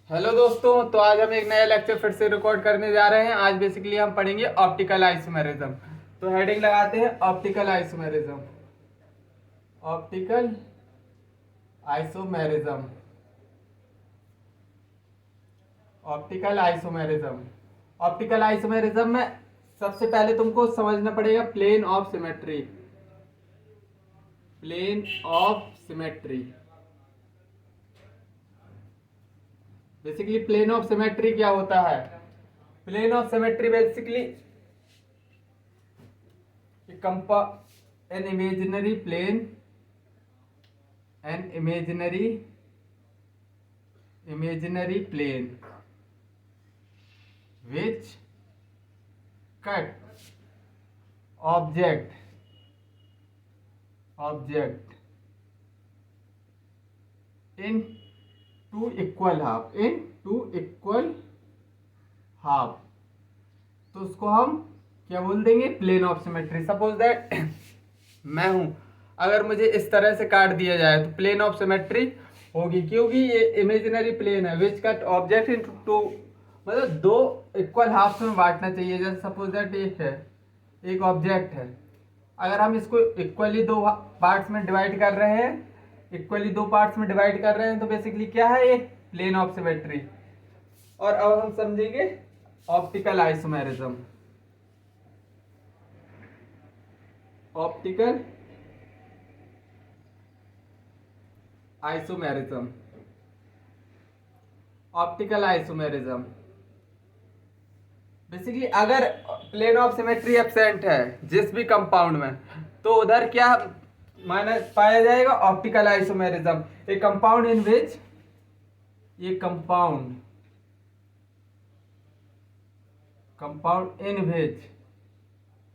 Hello दोस्तों, तो आज हम एक नया लेक्चर फिर से रिकॉर्ड करने जा रहे हैं। आज बेसिकली हम पढ़ेंगे ऑप्टिकल आइसोमेरिज्म। तो हेडिंग लगाते हैं optical isomerism. Optical isomerism. Optical isomerism. Optical isomerism में सबसे पहले तुमको समझना पड़ेगा plane of symmetry. Plane of symmetry. Basically plane of symmetry क्या होता है? Plane of symmetry basically an imaginary plane, an imaginary plane which cut object in two equal half, तो उसको हम क्या बोल देंगे? Plane of symmetry. Suppose that मैं हूं, अगर मुझे इस तरह से काट दिया जाए तो प्लेन ऑफ सिमेट्री होगी, क्योंकि ये इमेजिनरी प्लेन है which cut object in two, मतलब दो इक्वल हाफ में बांटना चाहिए। जैसे सपोज दैट एक ऑब्जेक्ट है, अगर हम इसको इक्वली दो पार्ट्स में डिवाइड कर रहे हैं, तो बेसिकली क्या है? ये प्लेन ऑफ सिमेट्री। और अब हम समझेंगे optical isomerism. Optical isomerism. Optical isomerism basically अगर प्लेन ऑफ सिमेट्री एब्सेंट है जिस भी कंपाउंड में, तो उधर क्या माना पाया जाएगा? Optical isomerism. A compound in which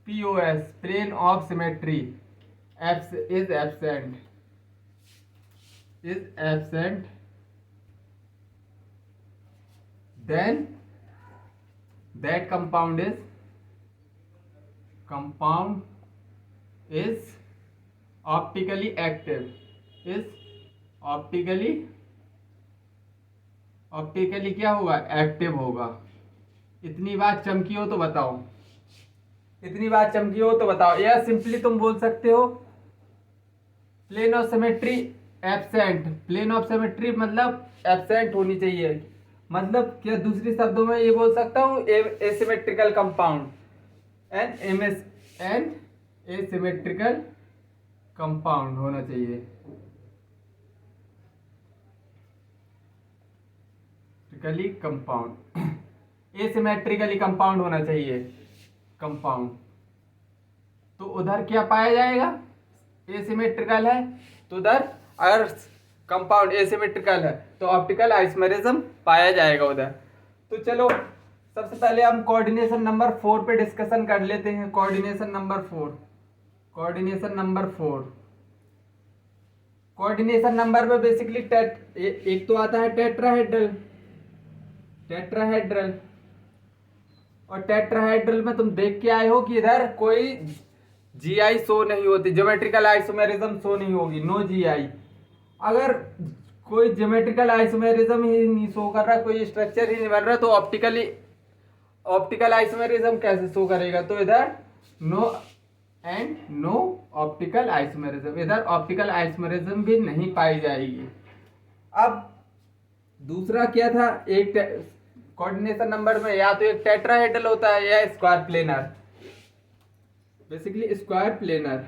POS, plane of symmetry, is absent, then that compound is optically active, optically क्या होगा? एक्टिव होगा। इतनी बात चमकी हो तो बताओ। या सिंपली तुम बोल सकते हो plane of symmetry absent. Plane of symmetry मतलब एब्सेंट होनी चाहिए। मतलब क्या दूसरी शब्दों में ये बोल सकता हूँ? Asymmetrical compound, an asymmetrical compound होना चाहिए। एसिमेट्रिकली कंपाउंड होना चाहिए कंपाउंड। तो उधर क्या पाया जाएगा? एसिमेट्रिकल है, तो उधर अगर कंपाउंड एसिमेट्रिकल है तो ऑप्टिकल आइसोमेरिज्म पाया जाएगा उधर। तो चलो सबसे पहले हम कोऑर्डिनेशन नंबर 4 पे डिस्कशन कर लेते हैं। कोऑर्डिनेशन नंबर में बेसिकली एक तो आता है टेट्राहेड्रल। और टेट्राहेड्रल में तुम देख के आए हो कि इधर कोई जीआई शो नहीं होती, ज्योमेट्रिकल आइसोमेरिज्म शो नहीं होगी, नो जीआई। अगर कोई ज्योमेट्रिकल आइसोमेरिज्म ही नहीं शो कर रहा, कोई स्ट्रक्चर ही नहीं बन रहा, तो ऑप्टिकल आइसोमेरिज्म कैसे शो करेगा? तो इधर नो ऑप्टिकल आइसोमेरिज्म, इधर ऑप्टिकल आइसोमेरिज्म भी नहीं पाई जाएगी। अब दूसरा क्या था? एक कोऑर्डिनेशन नंबर में या तो एक टेट्राहेड्रल होता है या square planar. Basically square planar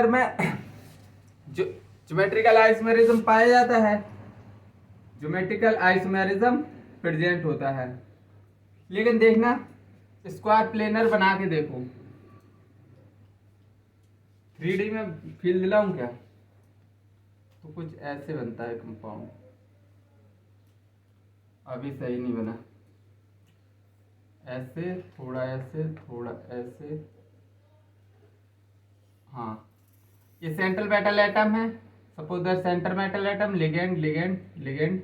में जो ज्योमेट्रिकल आइसोमेरिज्म पाया जाता है, ज्योमेट्रिकल आइसोमेरिज्म प्रेजेंट होता है। लेकिन देखना, स्क्वायर प्लेनर बना के देखो। 3D में फील दिलाऊं क्या? तो कुछ ऐसे बनता है कंपाउंड। अभी सही नहीं बना, ऐसे थोड़ा ऐसे। हाँ, ये सेंट्रल मेटल एटम है। Suppose that centre metal atom, ligand.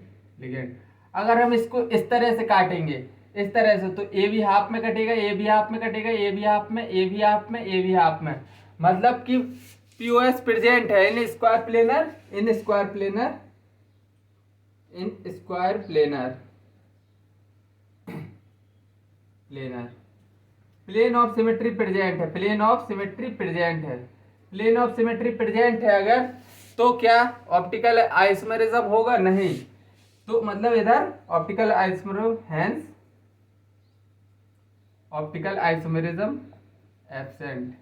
अगर हम इसको इस तरह से काटेंगे, इस तरह से, तो ए भी हाफ में कटेगा, ए भी हाफ में कटेगा, ए भी हाफ में, ए भी हाफ में, ए भी हाफ में। मतलब कि POS प्रेजेंट है in square planar, in square planar, in square planar, planar, plane of symmetry present है, प्लेन ऑफ सिमेट्री प्रेजेंट है, प्लेन ऑफ सिमेट्री प्रेजेंट है अगर, तो क्या ऑप्टिकल आइसोमेरिज्म होगा? नहीं। तो मतलब इधर optical isomerism, hence optical isomerism absent,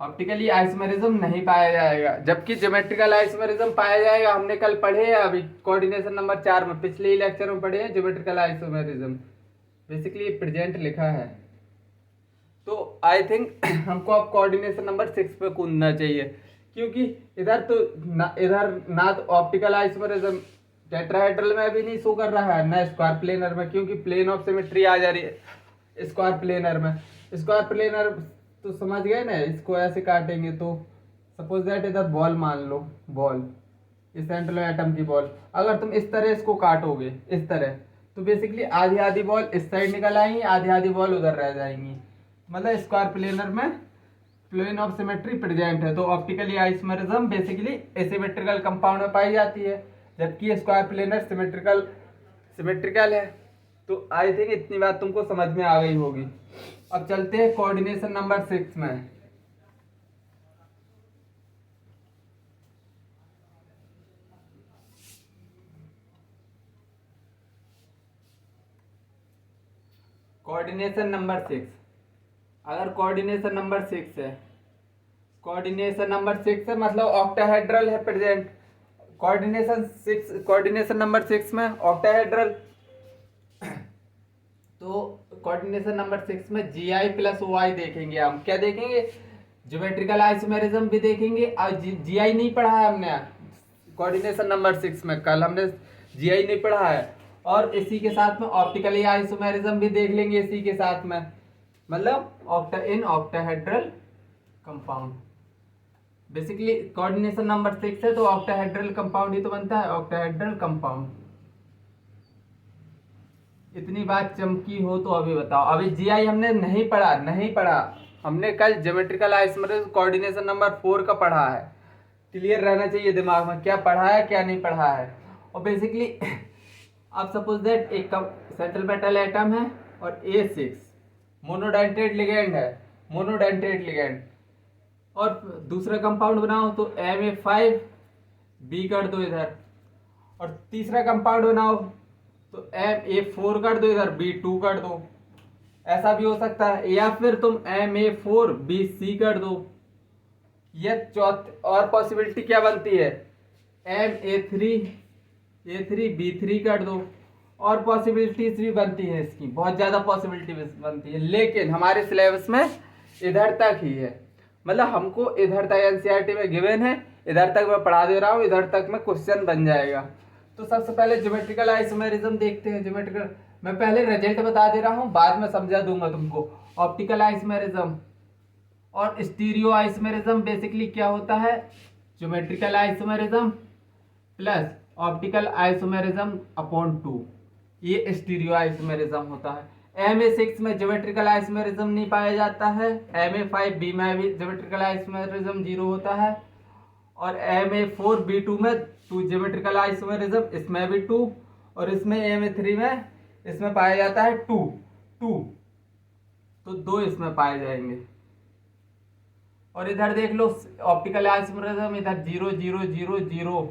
optically isomerism नहीं पाया जाएगा, जबकि ज्योमेट्रिकल आइसोमेरिज्म पाया जाएगा। हमने कल पढ़े हैं, अभी कोऑर्डिनेशन नंबर 4 में, पिछले ही लेक्चर में पढ़े हैं ज्योमेट्रिकल आइसोमेरिज्म, बेसिकली प्रेजेंट लिखा है। तो आई थिंक हमको अब कोऑर्डिनेशन नंबर 6 पे कूदना चाहिए, क्योंकि इधर तो ना तो ऑप्टिकल आइसोमेरिज्म टेट्राहेड्रल में भी नहीं शो कर रहा है, ना स्क्वायर प्लेनर में, क्योंकि प्लेन ऑफ सिमेट्री आ जा रही है स्क्वायर प्लेनर में। स्क्वायर प्लेनर तो समझ गए ना, इसको ऐसे काटेंगे तो सपोज दैट इधर बॉल मान लो, बॉल, इस सेंट्रल एटम की बॉल, अगर तुम इस तरह इसको काटोगे इस तरह, तो बेसिकली आधी आधी बॉल इस साइड निकल आएंगी, आधी आधी बॉल उधर रह जाएंगी। मतलब स्क्वायर प्लेनर में प्लेन ऑफ सिमेट्री प्रेजेंट है, तो optically isomerism basically asymmetrical compound में पाई जाती है, जबकि स्क्वायर प्लेनर सिमेट्रिकल है। तो आई थिंक इतनी बात तुमको समझ में आ गई होगी। अब चलते हैं कोऑर्डिनेशन नंबर 6 में। कोऑर्डिनेशन नंबर 6, अगर कोऑर्डिनेशन नंबर 6 है, कोऑर्डिनेशन नंबर 6 है मतलब ऑक्टाहेड्रल है प्रेजेंट। कोऑर्डिनेशन नंबर 6 में ऑक्टाहेड्रल, तो कोऑर्डिनेशन नंबर 6 में GI प्लस OI देखेंगे। हम क्या देखेंगे? ज्योमेट्रिकल आइसोमेरिज्म भी देखेंगे, और GI नहीं पढ़ा है हमने कोऑर्डिनेशन नंबर 6 में, कल हमने GI नहीं पढ़ा है, और इसी के साथ में ऑप्टिकली आइसोमेरिज्म भी देख लेंगे इसी के साथ में, मतलब in octahedral compound. Basically coordination number 6 है तो ऑक्टाहेड्रल कंपाउंड ही तो बनता है, ऑक्टाहेड्रल कंपाउंड। इतनी बात चमकी हो तो अभी बताओ। अभी GI हमने नहीं पढ़ा, हमने कल ज्योमेट्रिकल आइसोमेरिज्म कोऑर्डिनेशन नंबर 4 का पढ़ा है। क्लियर रहना चाहिए दिमाग में क्या पढ़ा है क्या नहीं पढ़ा है। और बेसिकली अब सपोज दैट एक सेंट्रल मेटल एटम है और A6 मोनोडेंटेट लिगेंड है, मोनोडेंटेट लिगेंड, और दूसरा कंपाउंड बनाओ तो Ma5 B कर दो इधर, और तीसरा कंपाउंड बनाओ तो Ma4 कर दो इधर, B2 कर दो। ऐसा भी हो सकता है, या फिर तुम Ma4 BC कर दो। यह चौथी और पॉसिबिलिटी क्या बनती है, A3 B3 कर दो। और पॉसिबिलिटीज भी बनती है इसकी, बहुत ज़्यादा पॉसिबिलिटी बनती है, लेकिन हमारे सिलेबस में इधर तक ही है। मतलब हमको इधर तक NCERT में गिवन है, इधर तक मैं पढ़ा दे रहा हूँ, इधर तक में क्वेश्चन बन जाएगा। तो सबसे पहले ज्योमेट्रिकल आइसोमेरिज्म देखते हैं। ज्योमेट्रिकल मैं पहले रिजल्ट बता दे रहा हूँ, बाद में समझा दूंगा तुमको। ऑप्टिकल आइसोमेरिज्म और स्टीरियो आइसोमेरिज्म बेसिकली क्या होता है, geometrical isomerism plus optical isomerism upon 2, ये स्टीरियो आइसोमेरिज्म होता है। Ma6 में ज्योमेट्रिकल आइसोमेरिज्म नहीं पाया जाता है, Ma5 B में भी ज्योमेट्रिकल आइसोमेरिज्म 0 होता है, और Ma4 B2 में 2 ज्योमेट्रिकल आइसोमेरिज्म, इसमें भी 2, और इसमें Ma3 में इसमें पाया जाता है 2, तो 2 इसमें पाए जाएंगे। और इधर देख लो ऑप्टिकल आइसोमेरिज्म, इधर 0 0 0 0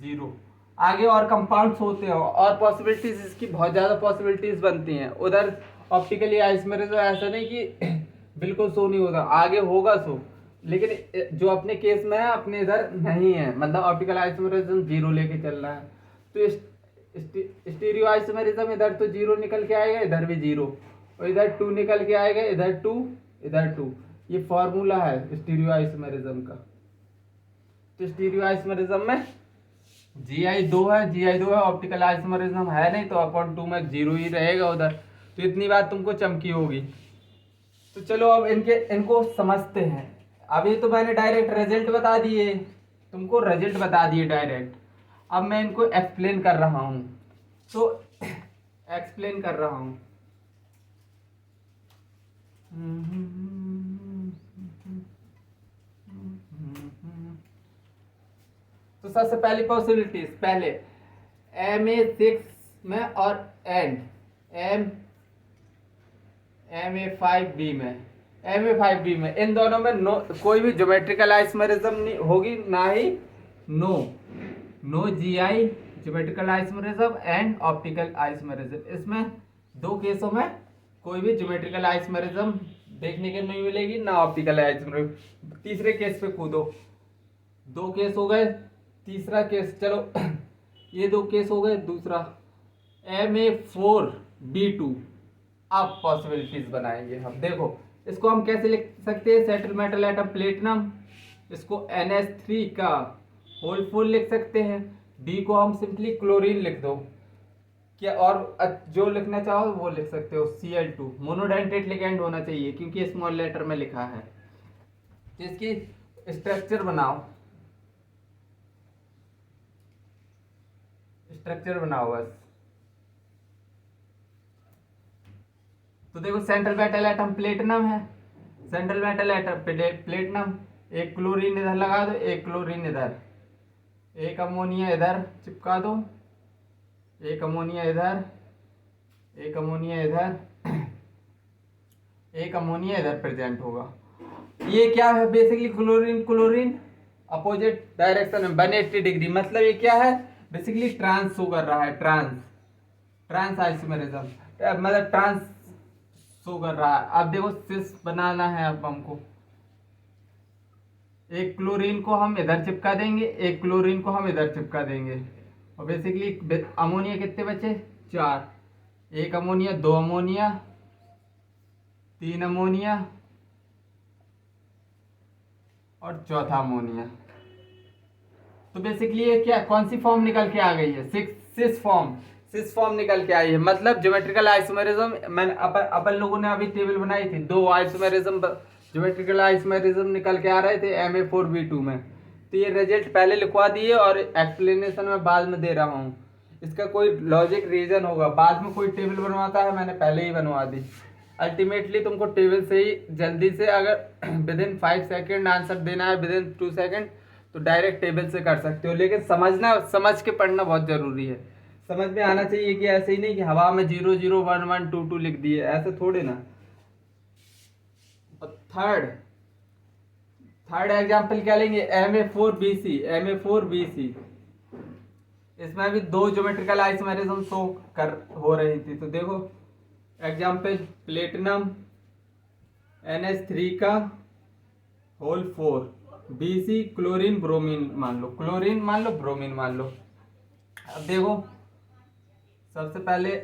0। आगे और कंपाउंड्स होते हैं और पॉसिबिलिटीज, इसकी बहुत ज़्यादा पॉसिबिलिटीज बनती हैं। उधर ऑप्टिकली आइसोमेरिज्म ऐसा नहीं कि बिल्कुल शो नहीं होता, आगे होगा शो, लेकिन जो अपने केस में है अपने इधर नहीं है, मतलब ऑप्टिकल आइसोमेरिज्म 0 लेके चल रहा है। तो स्टीरियो आइसोमेरिज्म इधर तो 0 निकल के आएगा, इधर भी 0, और इधर 2 निकल के आएगा, इधर 2 इधर 2। ये फॉर्मूला है स्टीरियो आइसोमेरिज्म का। तो स्टीरियो आइसोमेरिज्म में GI 2 है, ऑप्टिकल आइसोमेरिज्म है नहीं, तो अपॉन 2 में 0 ही रहेगा उधर। तो इतनी बात तुमको चमकी होगी। तो चलो अब इनको समझते हैं। अभी तो मैंने डायरेक्ट रिजल्ट बता दिए तुमको, रिजल्ट बता दिए डायरेक्ट। अब मैं इनको एक्सप्लेन कर रहा हूँ, तो एक्सप्लेन कर रहा हूँ। सबसे पहली पॉसिबिलिटीज, पहले Ma6 में और एंड Ma5B में, Ma5B में, इन दोनों में नो कोई भी ज्योमेट्रिकल आइसोमेरिज्म नहीं होगी, ना ही no GI geometrical isomerism and optical isomerism. इसमें दो केसों में कोई भी ज्योमेट्रिकल आइसोमेरिज्म देखने के नहीं मिलेगी, ना ऑप्टिकल आइसोमेरिज्म। तीसरे केस पे कूदो, दो केस हो गए, तीसरा केस चलो ये दो केस हो गए, दूसरा Ma4B2। अब पॉसिबिलिटीज बनाएंगे हम। देखो इसको हम कैसे लिख सकते हैं, सेंट्रल मेटल एटम प्लेटिनम, इसको NH3 का होल फुल लिख सकते हैं। डी को हम सिंपली क्लोरीन लिख दो क्या, और जो लिखना चाहो वो लिख सकते हो, Cl2। मोनोडेंटेट लिगेंड होना चाहिए क्योंकि स्मॉल लेटर में लिखा है। तो इसकी स्ट्रक्चर बनाओ, बस। तो देखो सेंट्रल मेटल एटम प्लेटिनम है, सेंट्रल मेटल एटम प्लेटिनम, एक क्लोरीन इधर लगा दो, एक क्लोरीन इधर, एक अमोनिया इधर चिपका दो, एक अमोनिया इधर, एक अमोनिया इधर, एक अमोनिया इधर प्रेजेंट होगा। ये क्या है बेसिकली, क्लोरीन अपोजिट डायरेक्शन में 180 डिग्री, मतलब ये क्या है बेसिकली ट्रांस शो कर रहा है, ट्रांस आइसोमेरिज्म, मतलब ट्रांस शो कर रहा है। अब देखो सिस बनाना है, अब हमको एक क्लोरीन को हम इधर चिपका देंगे, एक क्लोरीन को हम इधर चिपका देंगे, और बेसिकली अमोनिया कितने बचे, 4, एक अमोनिया, 2 अमोनिया, 3 अमोनिया और चौथा अमोनिया। तो बेसिकली ये क्या, कौन सी फॉर्म निकल के आ गई है, सिस फॉर्म निकल के आई है। मतलब ज्योमेट्रिकल आइसोमेरिज्म, मैंने अपन लोगों ने अभी टेबल बनाई थी, दो आइसोमेरिज्म ज्योमेट्रिकल आइसोमेरिज्म निकल के आ रहे थे Ma4B2 में। तो ये रिजल्ट पहले लिखवा दिए और एक्सप्लेनेशन में बाद में दे रहा हूँ। इसका कोई लॉजिक रीजन होगा, बाद में कोई टेबल बनवाता है, मैंने पहले ही बनवा दी। अल्टीमेटली तुमको टेबल से ही जल्दी से, अगर विद इन 5 सेकेंड आंसर देना है, विद इन 2 सेकेंड, तो डायरेक्ट टेबल से कर सकते हो। लेकिन समझ के पढ़ना बहुत जरूरी है, समझ में आना चाहिए कि ऐसे ही नहीं कि हवा में 0 0 1 1 2 2 लिख दिए, ऐसे थोड़े ना। थर्ड एग्जाम्पल क्या लेंगे, Ma4BC। इसमें भी दो ज्योमेट्रिकल आइसोमेरिज्म शो हो रही थी। तो देखो एग्जाम्पल, प्लेटिनम NH3 का होल 4, BC क्लोरीन ब्रोमीन मान लो, ब्रोमीन मान लो। अब देखो सबसे पहले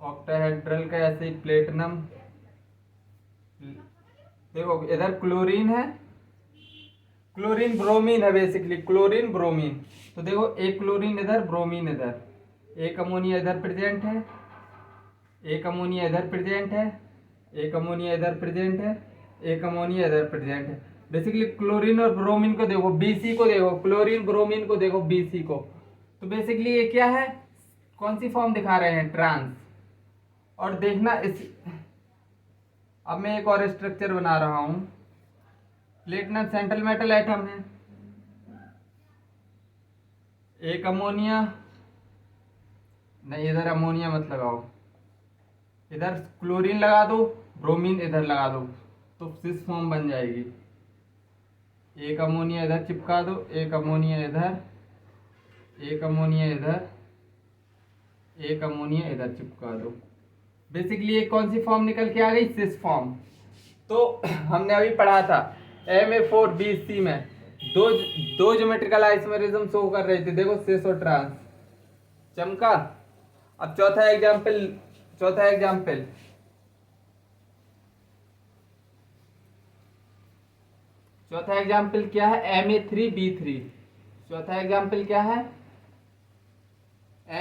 ऑक्टाहेड्रल का ऐसे ही प्लेटिनम, देखो इधर क्लोरीन है, क्लोरीन ब्रोमीन है, बेसिकली क्लोरीन ब्रोमीन। तो देखो एक क्लोरीन इधर, ब्रोमीन इधर, एक अमोनिया इधर प्रेजेंट है, एक अमोनिया इधर प्रेजेंट है, एक अमोनिया इधर प्रेजेंट है, एक अमोनिया इधर प्रेजेंट है। बेसिकली क्लोरीन और ब्रोमीन को देखो, BC को देखो, क्लोरीन ब्रोमीन को देखो, BC को। तो बेसिकली ये क्या है, कौन सी फॉर्म दिखा रहे हैं, ट्रांस। और देखना इस, अब मैं एक और स्ट्रक्चर बना रहा हूं, प्लेटिनम सेंट्रल मेटल एटम है, एक अमोनिया, नहीं इधर अमोनिया मत लगाओ, इधर क्लोरीन लगा दो, ब्रोमीन इधर लगा दो, तो सिस फॉर्म बन जाएगी। एक अमोनिया इधर चिपका दो, एक अमोनिया इधर, एक अमोनिया इधर, एक अमोनिया इधर चिपका दो। बेसिकली ये कौन सी फॉर्म निकल के आ गई, सिस फॉर्म। तो हमने अभी पढ़ा था Ma4BC में दो ज्योमेट्रिकल आइसोमेरिज्म शो कर रहे थे, देखो सिस और ट्रांस, चमका। अब चौथा एग्जाम्पल क्या है, Ma3B3। चौथा एग्जाम्पल क्या है,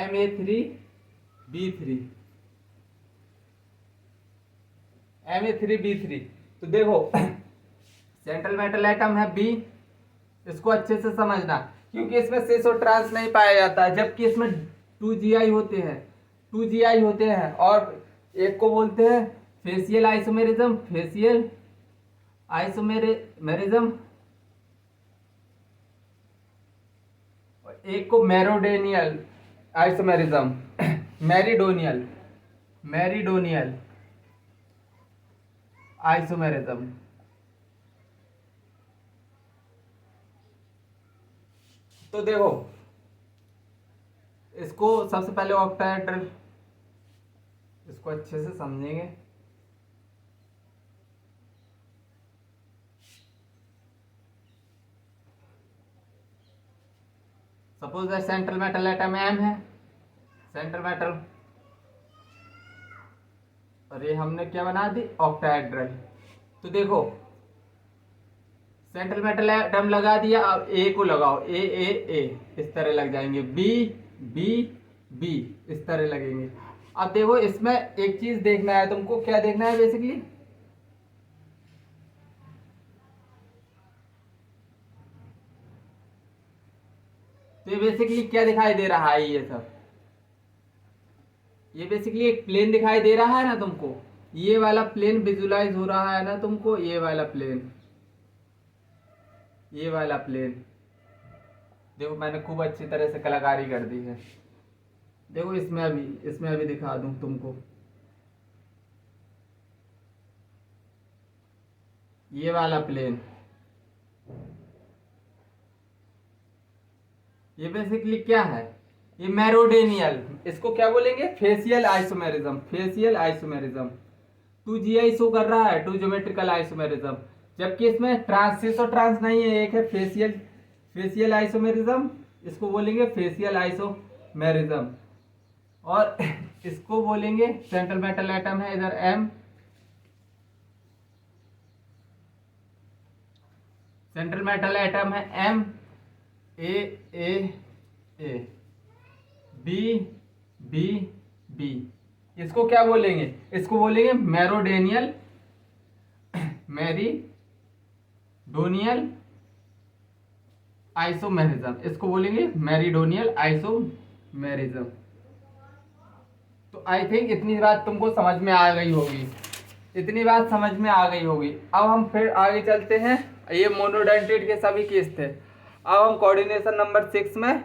Ma3B3। तो देखो सेंट्रल मेटल एटम है B, इसको अच्छे से समझना क्योंकि इसमें सिस और ट्रांस नहीं पाया जाता है, जबकि इसमें 2GI होते हैं, और एक को बोलते हैं फेशियल आइसोमेरिज्म, एक को मेरोडेनियल आइसोमेरिज्म, मेरिडोनियल मेरिडोनियल आइसोमेरिज्म। तो देखो इसको सबसे पहले ऑक्टाहेड्रल, इसको अच्छे से समझेंगे। Suppose that central metal atom M है, सेंट्रल मेटल, और ये हमने क्या बना दी ऑक्टाहेड्रल। तो देखो सेंट्रल मेटल एटम लगा दिया, अब ए को लगाओ, ए इस तरह लग जाएंगे, बी बी बी इस तरह लगेंगे। अब देखो इसमें एक चीज देखना है तुमको, क्या देखना है बेसिकली, तो ये बेसिकली क्या दिखाई दे रहा है, ये सब ये बेसिकली एक प्लेन दिखाई दे रहा है ना तुमको, ये वाला प्लेन विजुलाइज हो रहा है ना तुमको, ये वाला प्लेन, ये वाला प्लेन। देखो मैंने खूब अच्छी तरह से कलाकारी कर दी है। देखो इसमें अभी दिखा दूं तुमको, ये वाला प्लेन, ये बेसिकली क्या है, ये मेरोडेनियल, इसको क्या बोलेंगे, facial isomerism, facial isomerism. 2GI show कर रहा है, 2 ज्योमेट्रिकल आइसोमेरिज्म, जबकि इसमें ट्रांस और ट्रांस नहीं है, एक है फेसियल, फेसियल आइसोमेरिज्म, इसको बोलेंगे फेसियल आइसोमेरिज्म। और इसको बोलेंगे सेंट्रल मेटल एटम है इधर एम, सेंट्रल मेटल एटम है M, A B B B, इसको क्या बोलेंगे, इसको बोलेंगे मेरोडेनियल, मेरीडोनियल आइसोमेरिज्म, इसको बोलेंगे मेरीडोनियल आइसोमेरिज्म। तो आई थिंक इतनी बात तुमको समझ में आ गई होगी, इतनी बात समझ में आ गई होगी। अब हम फिर आगे चलते हैं, ये मोनोडेंटेट के सभी केस थे। अब हम कोऑर्डिनेशन नंबर 6 में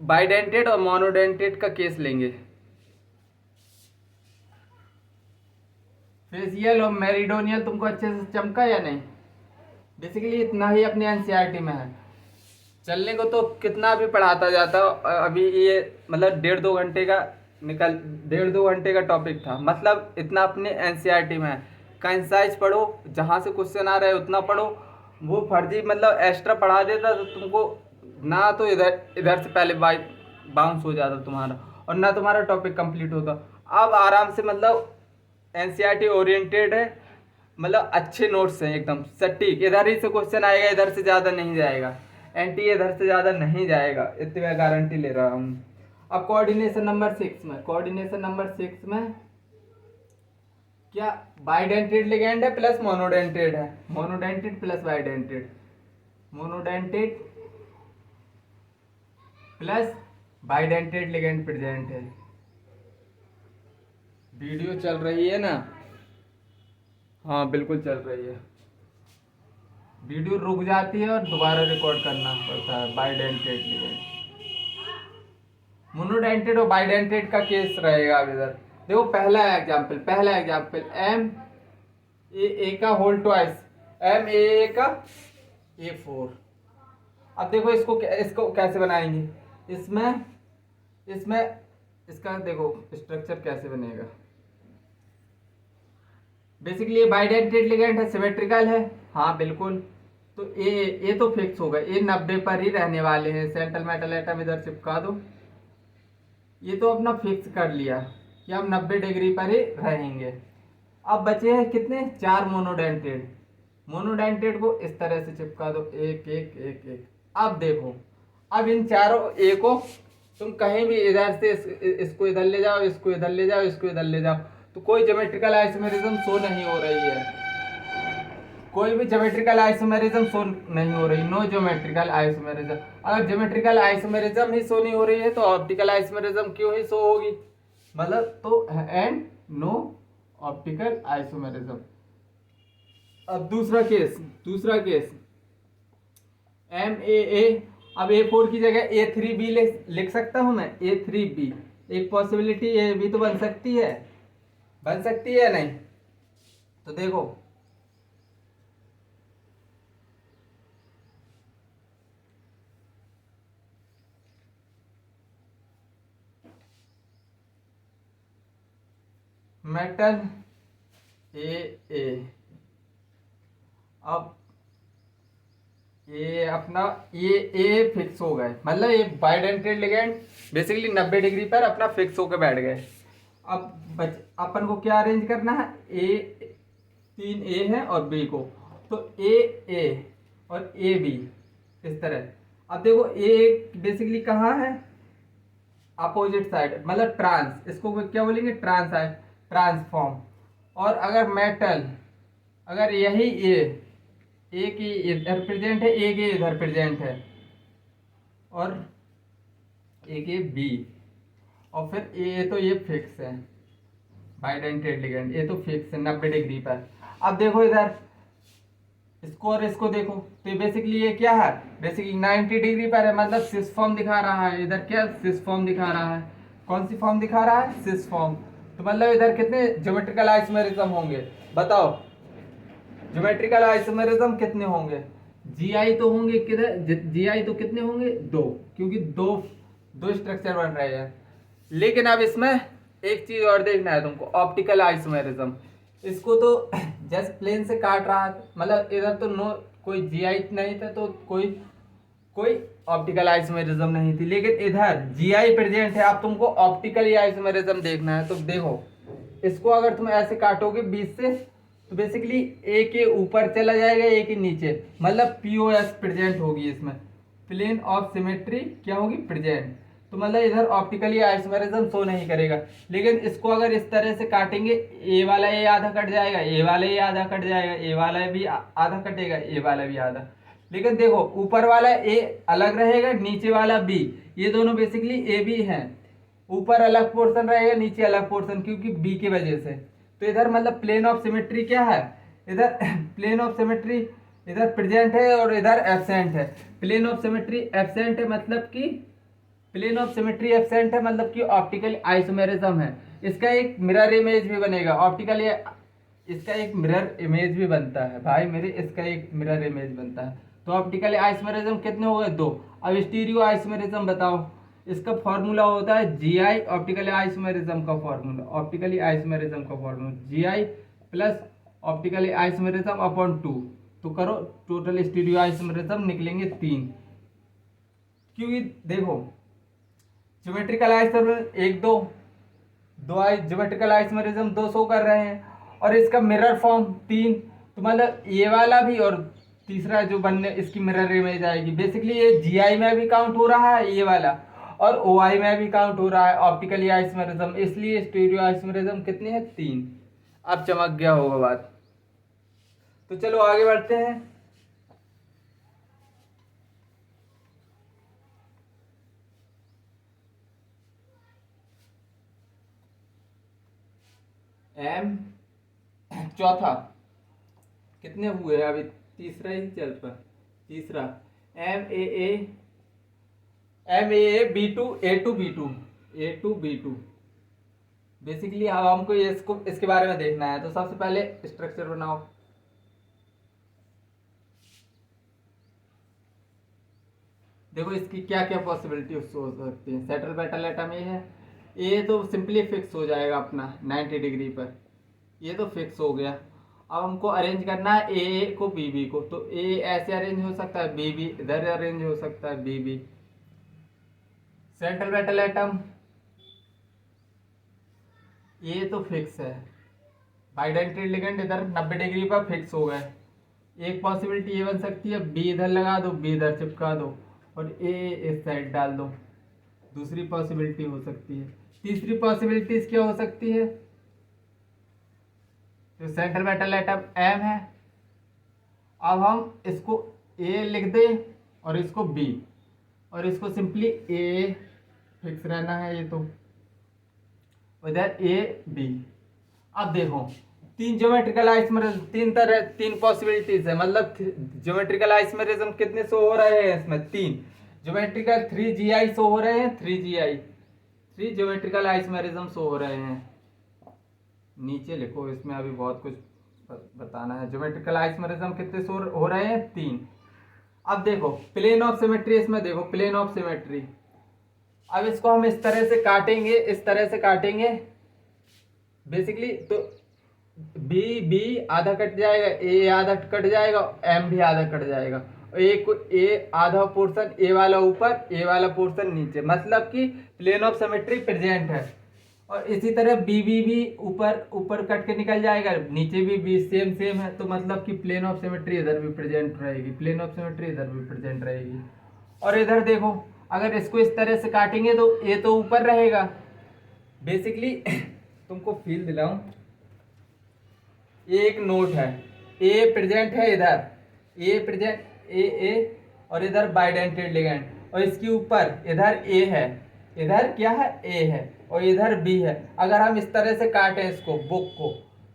बाइडेंटेट और मोनोडेंटेट का केस लेंगे। फेसियल और मेरिडोनियल तुमको अच्छे से चमका या नहीं, बेसिकली इतना ही अपने एनसीईआरटी में है। चलने को तो कितना भी पढ़ाता जाता, अभी ये मतलब 1.5-2 घंटे का 1.5-2 घंटे का टॉपिक था, मतलब इतना अपने एनसीईआरटी में है। कंसाइज पढ़ो, जहाँ से क्वेश्चन आ रहे उतना पढ़ो, वो फर्जी मतलब एक्स्ट्रा पढ़ा देता तो तुमको ना तो इधर से पहले बाउंस हो जाता तुम्हारा, और ना तुम्हारा टॉपिक कंप्लीट होता। अब आराम से मतलब एनसीईआरटी ओरिएंटेड है, मतलब अच्छे नोट्स हैं एकदम सटीक, इधर ही से क्वेश्चन आएगा, इधर से ज़्यादा नहीं जाएगा, एनटी इधर से ज़्यादा नहीं जाएगा, इतनी मैं गारंटी ले रहा हूँ। अब कोऑर्डिनेशन नंबर 6 में, कोऑर्डिनेशन नंबर 6 में क्या बाइडेंटेड लिगेंड है प्लस मोनोडेंटेड है, monodentate plus bidentate, monodentate plus bidentate ligand present है। वीडियो चल रही है ना, हाँ बिल्कुल चल रही है, वीडियो रुक जाती है और दोबारा रिकॉर्ड करना पड़ता है। बाइडेंटेड लिगेंड, मोनोडेंटेड और बाइडेंटेड का केस रहेगा। अब इधर देखो पहला एग्जांपल एम ए का होल ट्वाइस, एम ए का A4। अब देखो इसको कैसे बनाएंगे, इसमें इसका देखो स्ट्रक्चर कैसे बनेगा। बेसिकली ये बाइडेंटेड लिगेंड है, सिमेट्रिकल है, हाँ बिल्कुल। तो ये तो फिक्स होगा, ये 90 पर ही रहने वाले हैं। सेंट्रल मेटल एटम इधर चिपका दो, ये तो अपना फिक्स कर लिया कि हम 90 डिग्री पर ही रहेंगे। अब बचे हैं कितने, 4 मोनोडेंटेड, मोनोडेंटेड को इस तरह से चिपका दो, एक एक एक एक। अब देखो, अब इन चारों ए को तुम कहीं भी इधर से इसको इधर ले जाओ, इसको इधर ले जाओ, इसको इधर ले जाओ, तो कोई ज्योमेट्रिकल आइसोमेरिज्म शो नहीं हो रही है, कोई भी ज्योमेट्रिकल आइसोमेरिज्म शो नहीं हो रही, नो ज्योमेट्रिकल आइसोमेरिज्म। अगर ज्योमेट्रिकल आइसोमेरिज्म ही शो नहीं हो रही है तो ऑप्टिकल आइसोमेरिज्म क्यों ही शो होगी, मतलब तो एंड नो ऑप्टिकल आइसोमेरिज्म। अब दूसरा केस एम ए अब A4 की जगह A3B लिख सकता हूं मैं, A3B एक पॉसिबिलिटी ये भी तो बन सकती है, बन सकती है नहीं? तो देखो मेटल ए, अब ये अपना ये फिक्स हो गए, मतलब ये बाइडेंटेड लिगेंड बेसिकली 90 डिग्री पर अपना फिक्स होकर बैठ गए। अब अपन को क्या अरेंज करना है, ए 3A है और बी को, तो ए और ए बी इस तरह। अब देखो ए बेसिकली कहाँ है, अपोजिट साइड, मतलब ट्रांस, इसको क्या बोलेंगे, ट्रांस है, ट्रांसफॉर्म। और अगर मेटल, अगर यही ए की इधर प्रेजेंट है, ए के इधर प्रेजेंट है, और ए के बी, और फिर ए तो ये फिक्स है, बाइडेंटेड लिगेंड ये तो फिक्स है 90 डिग्री पर। अब देखो इधर इसको और इसको देखो, तो बेसिकली ये क्या है, बेसिकली 90 डिग्री पर है, मतलब सिस फॉर्म दिखा रहा है, इधर क्या सिस फॉर्म दिखा रहा है, कौन सी फॉर्म दिखा रहा है, सिस फॉर्म। तो मतलब इधर कितने ज्योमेट्रिकल आइसोमेरिज्म होंगे बताओ, ज्योमेट्रिकल आइसोमेरिज्म कितने होंगे, जीआई तो होंगे किधर, जीआई तो कितने होंगे, दो, क्योंकि दो दो स्ट्रक्चर बन रहे हैं। लेकिन अब इसमें एक चीज और देखना है तुमको, ऑप्टिकल आइसोमेरिज्म। इसको तो जस्ट प्लेन से काट रहा था, मतलब इधर तो नो कोई जीआई नहीं था, तो कोई कोई ऑप्टिकल आइसोमेरिज्म नहीं थी, लेकिन इधर जीआई प्रेजेंट है। अब तुमको ऑप्टिकल आइसोमेरिज्म देखना है, तो देखो इसको अगर तुम ऐसे काटोगे बीच से, तो बेसिकली ए के ऊपर चला जाएगा, ए के नीचे, मतलब पीओएस प्रेजेंट होगी इसमें, प्लेन ऑफ सिमेट्री क्या होगी, प्रेजेंट। तो मतलब इधर ऑप्टिकली आइसोमेरिज्म शो नहीं करेगा। लेकिन इसको अगर इस तरह से काटेंगे, ए वाला ए आधा कट जाएगा, ए वाला ए आधा कट जाएगा, ए वाला भी आधा कटेगा, ए वाला भी आधा। लेकिन देखो ऊपर वाला ए अलग रहेगा, नीचे वाला बी, ये दोनों बेसिकली ए बी हैं, ऊपर अलग पोर्शन रहेगा, नीचे अलग पोर्शन, क्योंकि बी की वजह से। तो इधर मतलब प्लेन ऑफ सिमेट्री क्या है, इधर प्लेन ऑफ सिमेट्री इधर प्रेजेंट है और इधर एब्सेंट है। प्लेन ऑफ सिमेट्री एब्सेंट है मतलब कि प्लेन ऑफ सिमेट्री एब्सेंट है, मतलब कि ऑप्टिकल आइसोमेरिज्म है। इसका एक मिरर इमेज भी बनेगा, ऑप्टिकल इसका एक मिरर इमेज भी बनता है भाई मेरे, इसका एक मिरर इमेज बनता है। तो ऑप्टिकल आइसोमेरिज्म कितने हो गए, दो। अब स्टीरियो आइसोमेरिज्म बताओ, इसका फॉर्मूला होता है जीआई, ऑप्टिकल आइसोमेरिज्म का फॉर्मूला, ऑप्टिकली आइसोमेरिज्म का formula GI plus optical isomerism upon 2। तो करो टोटल स्टीरियो आइसोमेरिज्म निकलेंगे 3, क्योंकि देखो ज्योमेट्रिकल आइसोमेरिज्म एक दो दो ज्योमेट्रिकल आइसोमेरिज्म दो शो कर रहे हैं, और इसका मिरर फॉर्म 3। तो मतलब ये वाला भी और तीसरा जो बनने इसकी मिरर इमेज आएगी। बेसिकली ये जीआई में भी काउंट हो रहा है ये वाला, और ओआई में भी काउंट हो रहा है ऑप्टिकली आइसोमेरिज्म, इसलिए स्टीरियो आइसोमेरिज्म कितने हैं, 3। अब चमक गया होगा बात। तो चलो आगे बढ़ते हैं। एम चौथा कितने हुए, अभी तीसरा ही चल पा, तीसरा M A B two. Basically अब हमको इसको इसके बारे में देखना है, तो सबसे पहले स्ट्रक्चर बनाओ। देखो इसकी क्या क्या पॉसिबिलिटी हो सकती है। सेटल बेटल एटम ये है, ये तो सिंपली फिक्स हो जाएगा अपना 90 डिग्री पर, ये तो फिक्स हो गया। अब हमको अरेंज करना है ए को बी को, तो ए ऐसे अरेंज हो सकता है, बी इधर अरेंज हो सकता है, बी। सेंट्रल मेटल एटम ये तो फिक्स है, बाइडेंटेड लिगेंड इधर 90 डिग्री पर फिक्स हो गए। एक पॉसिबिलिटी ये बन सकती है, बी इधर लगा दो, बी इधर चिपका दो, और ए इस साइड डाल दो। दूसरी पॉसिबिलिटी हो सकती है। तीसरी पॉसिबिलिटीज क्या हो सकती है, तो सेंट्रल मेटल एटम एम है, अब हम इसको ए लिख दें और इसको बी, और इसको सिंपली ए फिक्स रहना है, ये तो इधर ए बी। अब देखो तीन ज्योमेट्रिकल आइसोमेरिज्म, तीन पॉसिबिलिटीज है, मतलब ज्योमेट्रिकल आइसोमेरिज्म कितने शो हो रहे हैं इसमें, 3। ज्योमेट्रिकल 3GI शो हो रहे हैं, 3GI 3 ज्योमेट्रिकल आइसोमेरिज्म शो हो रहे हैं। नीचे लिखो, इसमें अभी बहुत कुछ बताना है। ज्योमेट्रिकल आइसोमेरिज्म कितने शो हो रहे हैं? 3। अब देखो प्लेन ऑफ सिमेट्री, इसमें देखो प्लेन ऑफ सिमेट्री। अब इसको हम इस तरह से काटेंगे, इस तरह से काटेंगे बेसिकली। तो बी आधा कट जाएगा, ए आधा कट जाएगा, एम भी आधा कट जाएगा। ए आधा पोर्शन ए वाला ऊपर, ए वाला पोर्शन नीचे, मतलब कि प्लेन ऑफ सिमेट्री प्रेजेंट है। और इसी तरह बी भी ऊपर ऊपर कट के निकल जाएगा, नीचे भी बी सेम है। तो मतलब कि प्लेन ऑफ सिमेट्री इधर भी प्रेजेंट रहेगी, प्लेन ऑफ सिमेट्री इधर भी प्रेजेंट रहेगी। और इधर देखो, अगर इसको इस तरह से काटेंगे तो ए तो ऊपर रहेगा बेसिकली। तुमको फील दिलाऊं, एक नोट है, ए प्रेजेंट है इधर, ए प्रेजेंट ए और इधर बाइडेंटेड लिगेंड, और इसके ऊपर इधर ए है, इधर क्या है? ए है, और इधर बी है। अगर हम इस तरह से काटें इसको, बुक को,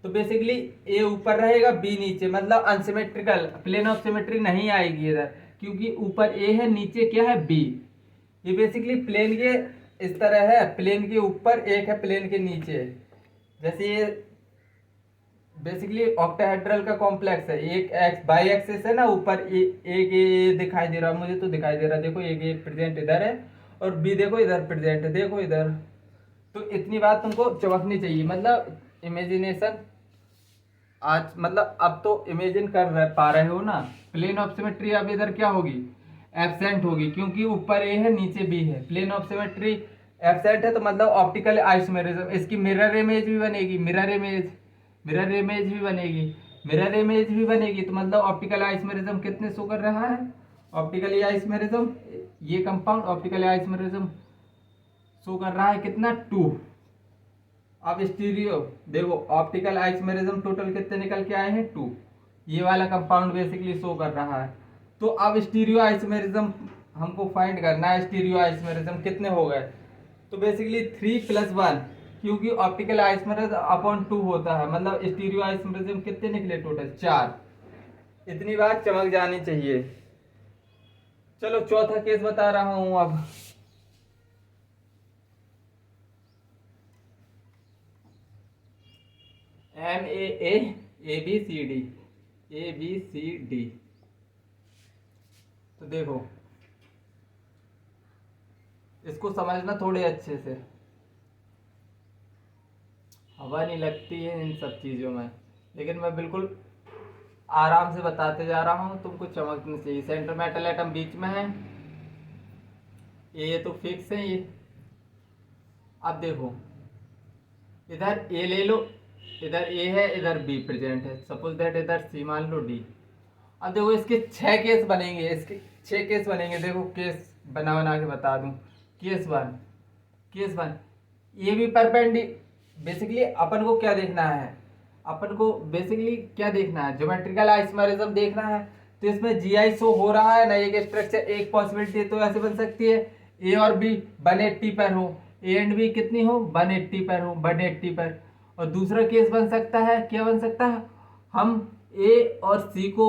तो बेसिकली ए ऊपर रहेगा, बी नीचे, मतलब अनसिमेट्रिकल, प्लेन ऑफ सिमेट्री नहीं आएगी इधर, क्योंकि ऊपर ए है, नीचे क्या है? बी। ये बेसिकली प्लेन के इस तरह है, प्लेन के ऊपर एक है, प्लेन के नीचे। जैसे ये बेसिकली ऑक्टाहेड्रल का कॉम्प्लेक्स है, एक एक्स बाई एक्सिस है ना, ऊपर एक ए दिखाई दे रहा, मुझे तो दिखाई दे रहा, देखो एक ए प्रेजेंट इधर है और बी देखो इधर प्रेजेंट है, देखो इधर। तो इतनी बात तुमको चमकनी चाहिए, मतलब इमेजिनेशन आज, मतलब अब तो इमेजिन कर पा रहे हो ना। प्लेन ऑफ सिमेट्री अब इधर क्या होगी? एब्सेंट होगी, क्योंकि ऊपर ए है, नीचे बी है। प्लेन ऑफ सिमेट्री एब्सेंट है, तो मतलब ऑप्टिकल आइसोमेरिज्म, इसकी मिरर इमेज भी बनेगी, मिरर इमेज भी बनेगी, मिरर इमेज भी बनेगी। तो मतलब ऑप्टिकल आइसोमेरिज्म कितने शो कर रहा है? ऑप्टिकल आइसोमेरिज्म, ये कंपाउंड ऑप्टिकल आइसोमेरिज्म शो कर रहा है कितना? 2। अब स्टीरियो देखो, ऑप्टिकल आइसोमेरिज्म टोटल कितने निकल के आए हैं? 2। ये वाला कंपाउंड बेसिकली शो कर रहा है। तो अब स्टीरियो आइसोमेरिज्म हमको फाइंड करना है, स्टीरियो आइसोमेरिज्म कितने हो गए? तो बेसिकली 3+1, क्योंकि ऑप्टिकल आइसोमेरिज्म अपॉन 2 होता है, मतलब स्टीरियो आइसोमेरिज्म कितने निकले टोटल? 4। इतनी बात चमक जानी चाहिए। चलो चौथा केस बता रहा हूं अब। ABCD। तो देखो इसको समझना थोड़े अच्छे से, हवा नहीं लगती है इन सब चीज़ों में, लेकिन मैं बिल्कुल आराम से बताते जा रहा हूँ, तुमको चमकनी चाहिए। सेंटर मेटल एटम बीच में है, ये तो फिक्स है ये। अब देखो इधर ए ले लो, इधर ए है, इधर बी प्रेजेंट है, सपोज दैट इधर सी मान लो डी। अब देखो इसके 6 केस बनेंगे, इसके 6 केस बनेंगे। देखो केस बना के बता दूं। केस वन, ये भी बेसिकली अपन को क्या देखना है? अपन को बेसिकली क्या देखना है? ज्योमेट्रिकल आइसोमेरिज्म देखना है। तो इसमें जीआई शो हो रहा है ना, एक स्ट्रक्चर, एक पॉसिबिलिटी तो ऐसे बन सकती है, ए और बी 180 पर हो, ए एंड बी कितनी हो? 180 पर हो, 180 पर। और दूसरा केस बन सकता है, क्या बन सकता है? हम ए और सी को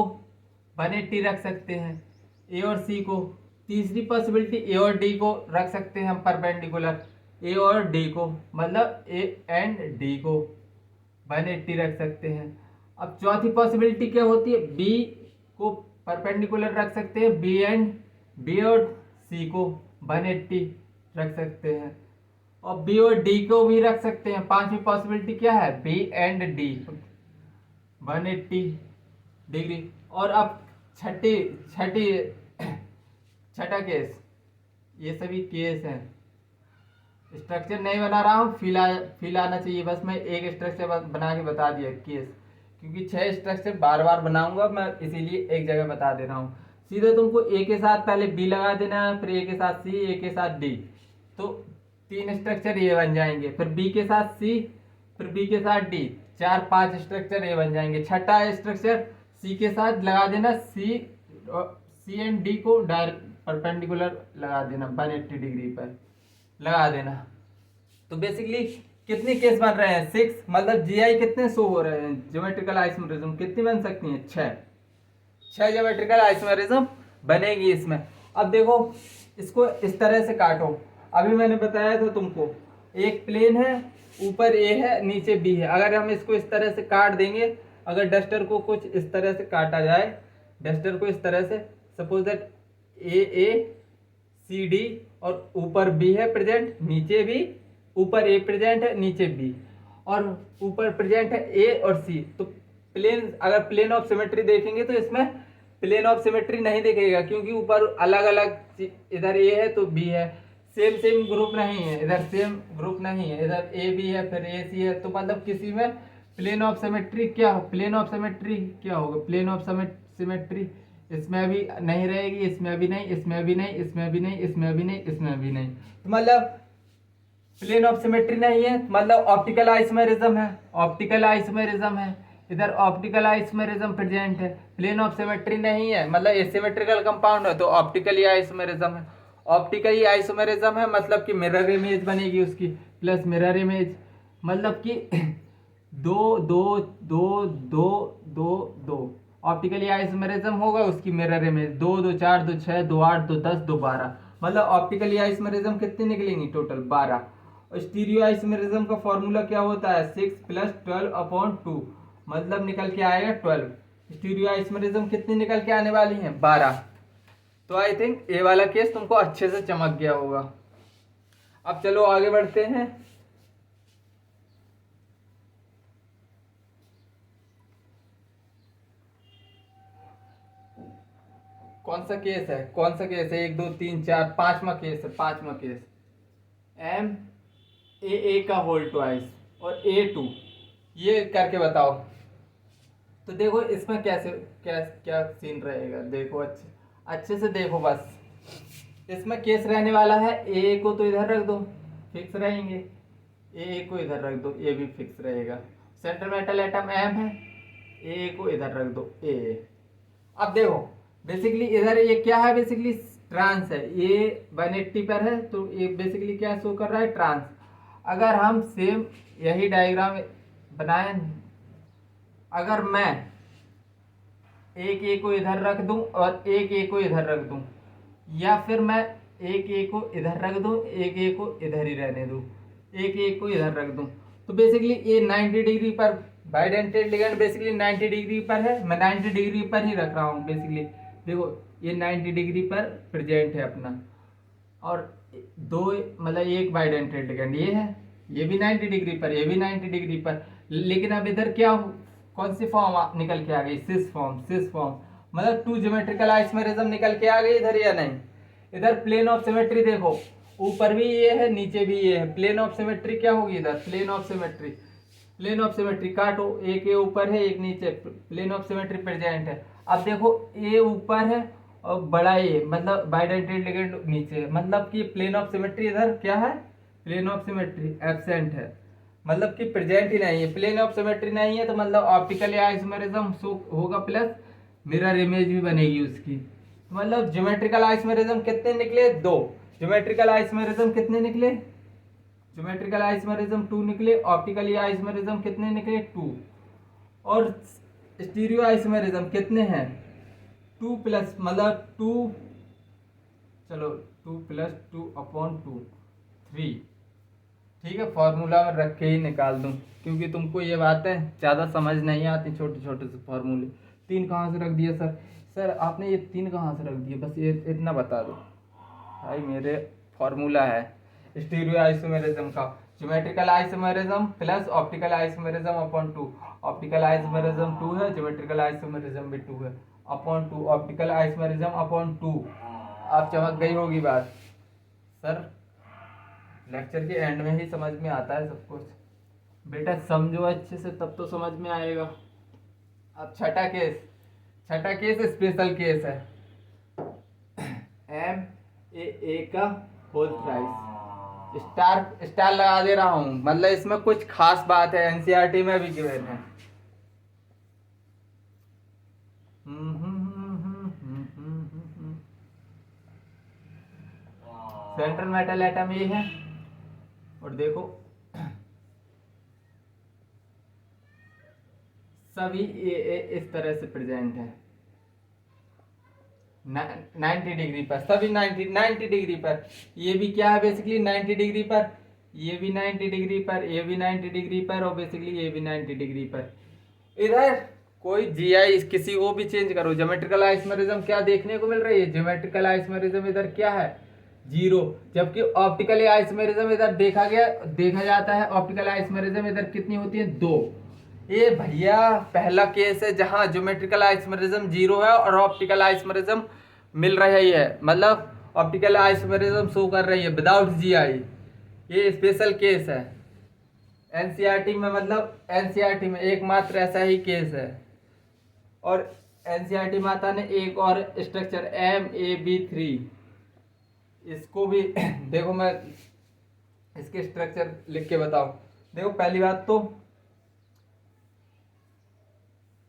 180 रख सकते हैं, ए और सी को। तीसरी पॉसिबिलिटी ए और डी को रख सकते हैं हम परपेंडिकुलर, ए और डी को, मतलब ए एंड डी को 180 रख सकते हैं। अब चौथी पॉसिबिलिटी क्या होती है? बी को परपेंडिकुलर रख सकते हैं, बी और सी को 180 रख सकते हैं, और बी और डी को भी रख सकते हैं। पांचवी पॉसिबिलिटी क्या है? B and D 180 degree. और अब छठा केस, ये सभी केस हैं, स्ट्रक्चर नहीं बना रहा हूँ, फील आना चाहिए बस। मैं एक स्ट्रक्चर बना के बता दिया केस, क्योंकि 6 स्ट्रक्चर बार बार बनाऊंगा मैं, इसीलिए एक जगह बता दे रहा हूँ। सीधे तुमको ए के साथ पहले बी लगा देना है, फिर ए के साथ सी, ए के साथ डी, तो 3 स्ट्रक्चर ये बन जाएंगे। फिर बी के साथ सी, फिर बी के साथ डी, 4-5 स्ट्रक्चर ये बन जाएंगे। छठा स्ट्रक्चर सी के साथ लगा देना, सी एंड डी को डायरेक्ट परपेंडिकुलर लगा देना, 180 डिग्री पर लगा देना। तो बेसिकली कितने केस बन रहे हैं? 6, मतलब जीआई कितने शो हो रहे हैं? ज्योमेट्रिकल आइसोमेरिज्म कितनी बन सकती हैं? 6 ज्योमेट्रिकल आइसोमेरिज्म बनेगी इसमें। अब देखो इसको इस तरह से काटो। अभी मैंने बताया था तुमको, एक प्लेन है, ऊपर ए है, नीचे बी है। अगर हम इसको इस तरह से काट देंगे, अगर डस्टर को कुछ इस तरह से काटा जाए, डस्टर को इस तरह से, suppose that A C D और ऊपर बी है प्रेजेंट, नीचे भी ऊपर ए प्रेजेंट है, नीचे बी, और ऊपर प्रेजेंट है ए और सी। तो प्लेन, अगर प्लेन ऑफ सिमेट्री देखेंगे तो इसमें प्लेन ऑफ सिमेट्री नहीं दिखेगा, क्योंकि ऊपर अलग अलग, इधर ए है तो बी है, सेम सेम ग्रुप नहीं है, इधर सेम ग्रुप नहीं है, इधर ए बी है फिर ए सी है। तो मतलब किसी में प्लेन ऑफ सिमेट्री क्या हो, प्लेन ऑफ सिमेट्री क्या होगा, प्लेन ऑफ सिमेट्री इसमें भी नहीं रहेगी, इसमें भी नहीं, इसमें भी नहीं, इसमें भी नहीं, इसमें भी नहीं, इसमें भी नहीं। तो मतलब प्लेन ऑफ सिमेट्री नहीं है, मतलब ऑप्टिकल आइसोमेरिज्म है, ऑप्टिकल आइसोमेरिज्म है, इधर ऑप्टिकल आइसोमेरिज्म प्रेजेंट है। प्लेन ऑफ सिमेट्री नहीं है, मतलब एसिमेट्रिकल कंपाउंड है, तो ऑप्टिकल आइसोमेरिज्म है। ऑप्टिकल आइसोमेरिज्म है मतलब कि मिरर इमेज बनेगी उसकी, प्लस मिरर इमेज, मतलब कि दो दो दो दो दो दो, ऑप्टिकल आइसोमेरिज्म होगा, उसकी मिरर इमेज, 2 2 4 2 6 2 8 2 10 2 12, मतलब ऑप्टिकल आइसोमेरिज्म कितनी निकलेंगी टोटल 12। और स्टीरियो आइसोमेरिज्म का फॉर्मूला क्या होता है, 6 + 12/2, मतलब निकल के आएगा 12। स्टीरियो आइसोमेरिज्म कितनी निकल के आने वाली है, 12। तो आई थिंक ये वाला केस तुमको अच्छे से चमक गया होगा। अब चलो आगे बढ़ते हैं। कौन सा केस है, कौन सा केस है, 1 2 3 4 5वां केस है, 5वां केस, एम ए का होल ट्वाइस और A2, ये करके बताओ। तो देखो इसमें कैसे क्या क्या सीन रहेगा, देखो अच्छे अच्छे से देखो बस। इसमें केस रहने वाला है, ए को तो इधर रख दो, फिक्स रहेंगे, ए को इधर रख दो, ए भी फिक्स रहेगा। सेंट्रल मेटल एटम एम है, ए को इधर रख दो, ए। अब देखो बेसिकली इधर ये क्या है, बेसिकली ट्रांस है, ये 180 पर है, तो ये बेसिकली क्या शो कर रहा है, ट्रांस। अगर हम सेम यही डायग्राम बनाए, अगर मैं एक ए को इधर रख दूं और एक ए को इधर रख दूं, या फिर मैं एक ए को इधर रख दूं, एक ए को इधर ही रहने दूं, एक ए को इधर रख दूं, तो बेसिकली ये 90 डिग्री पर, बाइडेंटेड लिगेंड बेसिकली 90 डिग्री पर है, मैं 90 डिग्री पर ही रख रहा हूँ बेसिकली। देखो ये 90 डिग्री पर प्रेजेंट है अपना, और दो, मतलब एक बाइडेंटेड लिगेंड ये है, ये भी 90 डिग्री पर, ये भी 90 डिग्री पर, लेकिन अब इधर क्या कौन सी फॉर्म निकल के आ गई, सिस फॉर्म, सिस फॉर्म, मतलब 2 ज्योमेट्रिकल आइसोमेरिज्म निकल के आ गई इधर या नहीं। इधर प्लेन ऑफ सिमेट्री देखो, ऊपर भी ये है नीचे भी ये है, प्लेन ऑफ सिमेट्री क्या होगी इधर, plane of symmetry, plane of symmetry काटो, एक ए ऊपर है एक नीचे, प्लेन ऑफ सिमेट्री प्रेजेंट है। अब देखो ए ऊपर है और बड़ा ए, मतलब बाइडेंटेड लिगेंड नीचे है, मतलब कि प्लेन ऑफ सिमेट्री इधर क्या है, प्लेन ऑफ सिमेट्री एब्सेंट है, मतलब कि प्रेजेंट ही नहीं है। प्लेन ऑफ सिमेट्री नहीं है तो मतलब ऑप्टिकल आइसोमेरिज्म शो होगा, प्लस मिरर इमेज भी बनेगी उसकी। तो मतलब ज्योमेट्रिकल आइसोमेरिज्म कितने निकले, 2। ज्योमेट्रिकल आइसोमेरिज्म कितने निकले, ज्योमेट्रिकल आइसोमेरिज्म 2 निकले। ऑप्टिकल आइसोमेरिज्म कितने निकले, 2। और स्टीरियो आइसोमेरिज्म कितने हैं, 2 प्लस, मतलब 2, चलो 2 + 2/2, 3। ठीक है, फॉर्मूला में रख के ही निकाल दूं, क्योंकि तुमको ये बातें ज़्यादा समझ नहीं आती, छोटे छोटे से फॉर्मूले। 3 कहाँ से रख दिया सर, सर आपने ये 3 कहाँ से रख दिया, बस ये इतना बता दो भाई। मेरे फॉर्मूला है स्टीरियो आइसोमेरिज्म का, geometrical isomerism plus optical isomerism upon 2। Optical isomerism 2 है, ज्योमेट्रिकल आइसोमेरिज्म भी 2 है, अपॉन 2, ऑप्टिकल आइसोमेरिज्म अपॉन 2। आप चमक गई होगी बात सर, लेक्चर के एंड में ही समझ में आता है सब कुछ, बेटा समझो अच्छे से तब तो समझ में आएगा। अब छठा केस, छठा केस स्पेशल केस है, एम ए का होल प्राइस, स्टार स्टार लगा दे रहा हूं, मतलब इसमें कुछ खास बात है, एनसीईआरटी में भी गिवन है। सेंट्रल मेटल एटम ये है, और देखो सभी ए इस तरह से प्रेजेंट है, 90 डिग्री पर, सभी 90 डिग्री पर। ये भी क्या है बेसिकली 90 डिग्री पर, ये भी 90 डिग्री पर, ये भी 90 डिग्री पर, और बेसिकली ये भी 90 डिग्री पर। इधर कोई जीआई किसी को भी चेंज करो, ज्योमेट्रिकल आइसोमेरिज्म क्या देखने को मिल रही है, ज्योमेट्रिकल आइसोमेरिज्म इधर क्या है 0, जबकि ऑप्टिकल आइसोमेरिज्म इधर देखा जाता है। ऑप्टिकल आइसोमेरिज्म इधर कितनी होती है 2। ये भैया पहला केस है जहां ज्योमेट्रिकल आइसोमेरिज्म 0 है और ऑप्टिकल आइसोमेरिज्म मिल रही है, मतलब ऑप्टिकल आइसोमेरिज्म शो कर रही है विदाउट जीआई। ये स्पेशल केस है एनसीईआरटी में, मतलब एनसीईआरटी में एकमात्र ऐसा ही केस है। और एनसीईआरटी माता ने एक और स्ट्रक्चर MAB3, इसको भी देखो, मैं इसके स्ट्रक्चर लिख के बताऊं। देखो पहली बात तो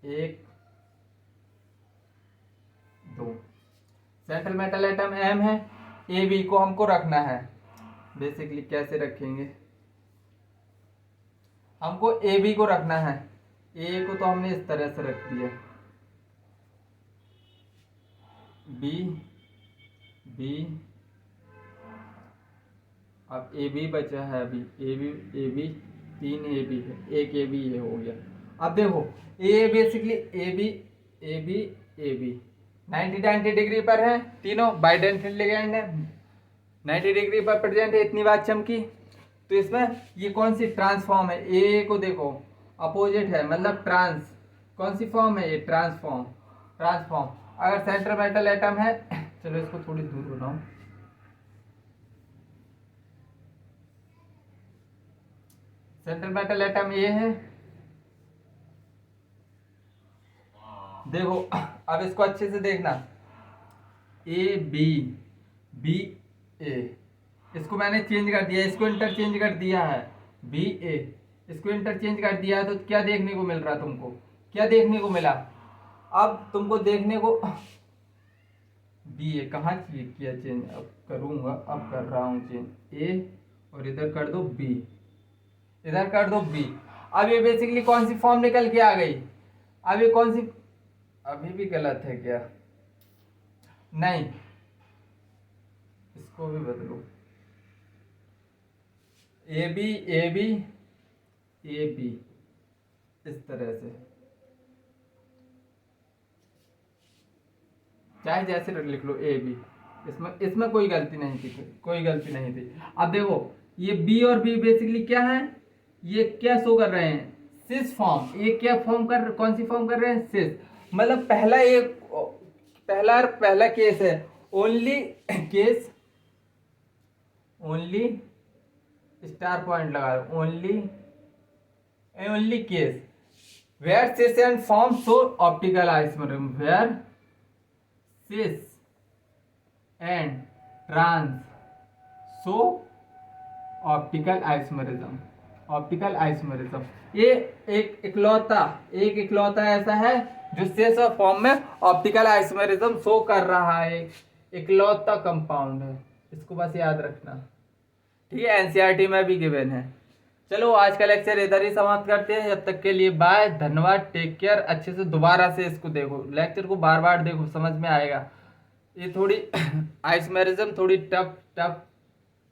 1 2 सेंट्रल मेटल एटम M है, AB को हमको रखना है। बेसिकली कैसे रखेंगे, हमको AB को रखना है, A को तो हमने इस तरह से रख दिया, B अब AB बचा है, अभी AB 3 AB है, एक AB ये हो गया। अब देखो A बेसिकली AB 90 डिग्री पर है, तीनों बाइडेंटल लिगेंड है, 90 डिग्री पर प्रेजेंट है। इतनी बात चमकी, तो इसमें ये कौन सी ट्रांसफॉर्म है, A को देखो अपोजिट है, मतलब ट्रांस, कौन सी फॉर्म है ये, ट्रांसफॉर्म। अगर सेंट्रल मेटल एटम है, चलो इसको थोड़ी दूर बनाओ, सेंट्रल मेटल एटम ये है। देखो अब इसको अच्छे से देखना, B A, इसको मैंने चेंज कर दिया, इसको इंटरचेंज कर दिया है, BA इसको इंटरचेंज कर दिया है। तो क्या देखने को मिल रहा, तुमको क्या देखने को मिला, अब तुमको देखने को BA कहाँ किया चेंज, अब करूँगा, अब कर रहा हूँ चेंज, A और इधर कर दो B, इधर कर दो B। अब ये बेसिकली कौन सी फॉर्म निकल के आ गई, अब ये कौन सी, अभी भी गलत है क्या, नहीं इसको भी बदलो, AB इस तरह से, चाहे जैसे लिख लो AB, इसमें कोई गलती नहीं थी, अब देखो ये B और B बेसिकली क्या है, ये क्या शो कर रहे हैं, सिस फॉर्म। ये क्या कौन सी फॉर्म कर रहे हैं, सिस, मतलब पहला केस है, ओनली स्टार पॉइंट लगा, only case where cis and form show optical isomerism, where cis and trans show optical isomerism. ये एक इकलौता ऐसा है जो सिस और फॉर्म में ऑप्टिकल आइसोमेरिज्म शो कर रहा है, इकलौता कंपाउंड है, इसको बस याद रखना, ठीक है। एनसीईआरटी में भी गिवन है। चलो आज का लेक्चर इधर ही समाप्त करते हैं, जब तक के लिए बाय, धन्यवाद, टेक केयर। अच्छे से दोबारा से इसको देखो, लेक्चर को बार बार देखो, समझ में आएगा। ये थोड़ी आइसोमेरिज्म थोड़ी टफ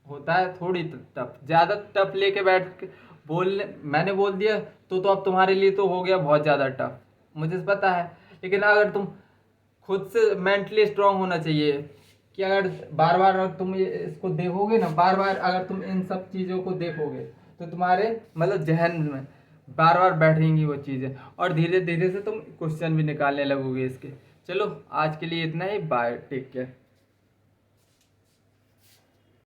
होता है, थोड़ी टफ, ज़्यादा टफ लेके बैठ के मैंने बोल दिया तो अब तुम्हारे लिए तो हो गया बहुत ज़्यादा टफ, मुझे पता है। लेकिन अगर तुम खुद से मेंटली स्ट्रांग होना चाहिए कि अगर बार बार तुम इसको देखोगे ना, बार बार अगर तुम इन सब चीज़ों को देखोगे तो तुम्हारे मतलब जहन में बार बार बैठेंगी वो चीज़ें, और धीरे धीरे से तुम क्वेश्चन भी निकालने लगोगे इसके। चलो आज के लिए इतना ही, बाय, टेक केयर।